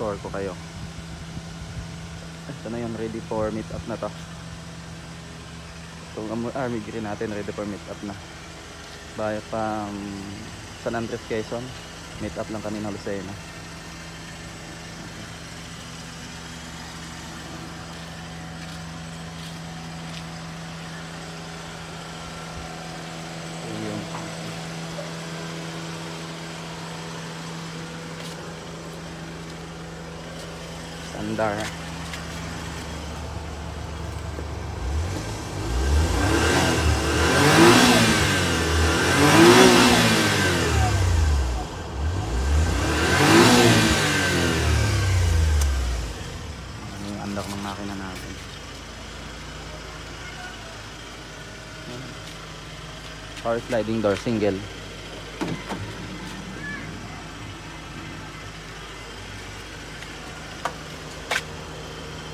tour ko kayo. Ito na yung ready for meet up na to. Itong Army Green natin ready for meet up na. Bayo pang San Andres, Quezon. Meet up lang kanina Lucena. Sandar. Yung unlock ng makina natin. Power sliding door single.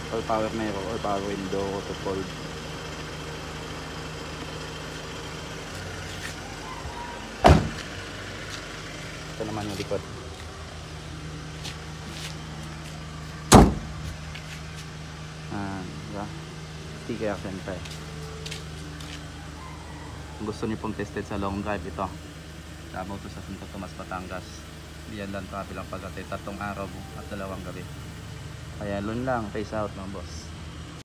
All power mirror or power window to fold. Ito naman yung likod. Diba? Sticker siyempre. Kung gusto niyo pong tested sa long drive, ito Davao to sa Santo Tomas, Batangas. Diyan lang kabilang pagkatid, 3 araw at 2 gabi. Kaya lun lang, face out mga boss.